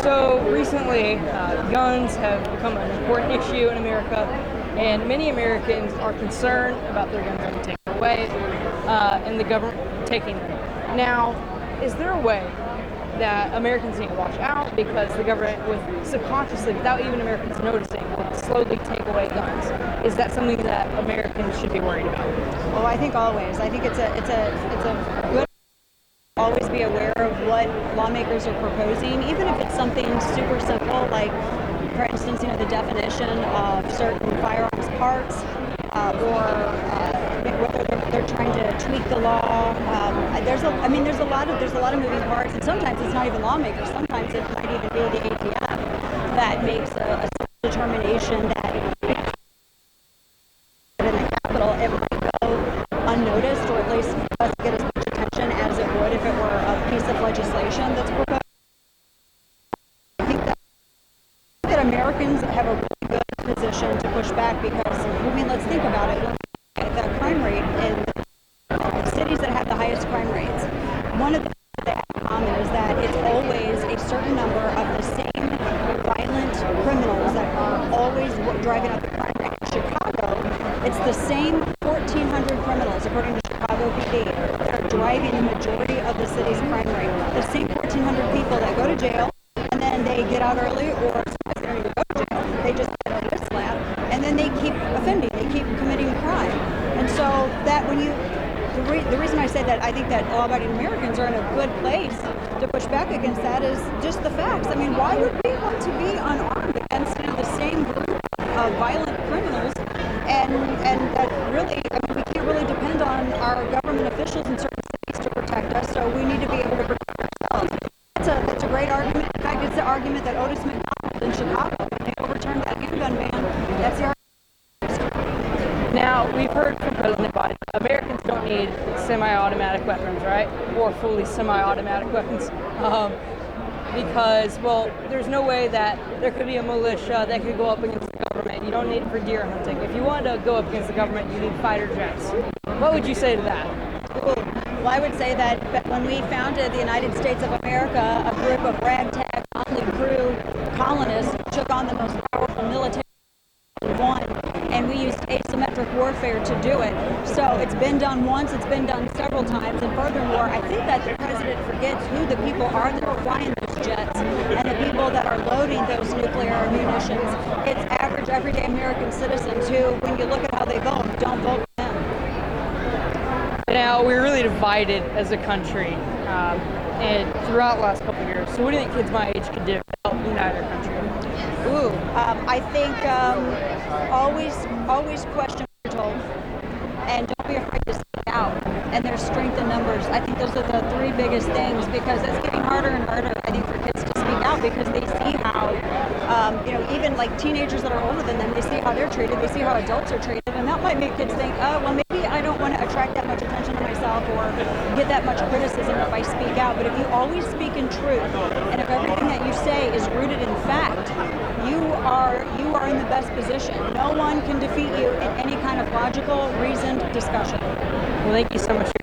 So recently, guns have become an important issue in America, and many Americans are concerned about their guns being taken away and the government taking them. Now, is there a way that Americans need to watch out because the government would subconsciously, without even Americans noticing, would slowly take away guns? Is that something that Americans should be worried about? Well, I think always. I think it's a good always be aware of what lawmakers are proposing, even if it's something super simple, like, for instance, the definition of certain firearms parts, or whether they're trying to tweak the law. There's a lot of moving parts, and sometimes it's not even lawmakers. Sometimes it might even be the ATF that makes a determination that in the Capitol it might go unnoticed, or at least doesn't get as much attention as it would if it were a piece of legislation that's proposed. I think that Americans have a really good position to push back because, let's think about it. When we look at the crime rate in the cities that have the highest crime rates, one of the things that they have in common is that it's always a certain number of the same violent criminals that are always driving up the crime rate. In Chicago, it's the same 1,400 criminals, according to Chicago PD, that are driving the majority of the city's crime rate. The same 1,400 people that go to jail, and then they get out early, or sometimes they don't even go to jail. They just get a wrist slap, and then they keep offending. They keep committing crime. And so that the reason I say that I think that law-abiding Americans are in a good place to push back against that is just the facts. Why would we want to be unarmed against the same group of violent criminals? And that really, we can't really depend on our government officials in certain cities to protect us, so we need to be able to protect ourselves. That's a great argument. In fact, it's the argument that Otis McDonald in Chicago, when they overturned that handgun ban, that's the argument. Now, we've heard from President Biden, Americans don't need semi-automatic weapons, right? Or fully semi-automatic weapons. Because, well, there's no way that there could be a militia that could go up against the government. You don't need it for deer hunting. If you wanted to go up against the government, you need fighter jets. What would you say to that? Well, I would say that when we founded the United States of America, a group of ragtag, motley crew colonists took on the most powerful military and won, and we used asymmetric warfare to do it. So it's been done once, it's been done several times, and furthermore, I think that the president forgets who the people are that are flying those jets and the people that are loading those nuclear munitions. It's average, everyday American citizens who, when you look at how they vote, don't vote for them. Now, we're really divided as a country, and throughout the last couple of years. So what do you think kids my age could do to help unite our country? I think always question what you're told, and don't be afraid to speak out. And there's strength in numbers. I think those are the three biggest things, because it's getting harder and harder, I think, for kids to speak out, because they see how, even like teenagers that are older than them, they see how they're treated, they see how adults are treated, and that might make kids think, maybe I don't want to attract that much attention to myself or get that much criticism if I speak out. But if you always speak in truth, and if everything that you say is rooted in fact, you are in the best position. No one can defeat you in any kind of logical, reasoned discussion. Well, thank you so much.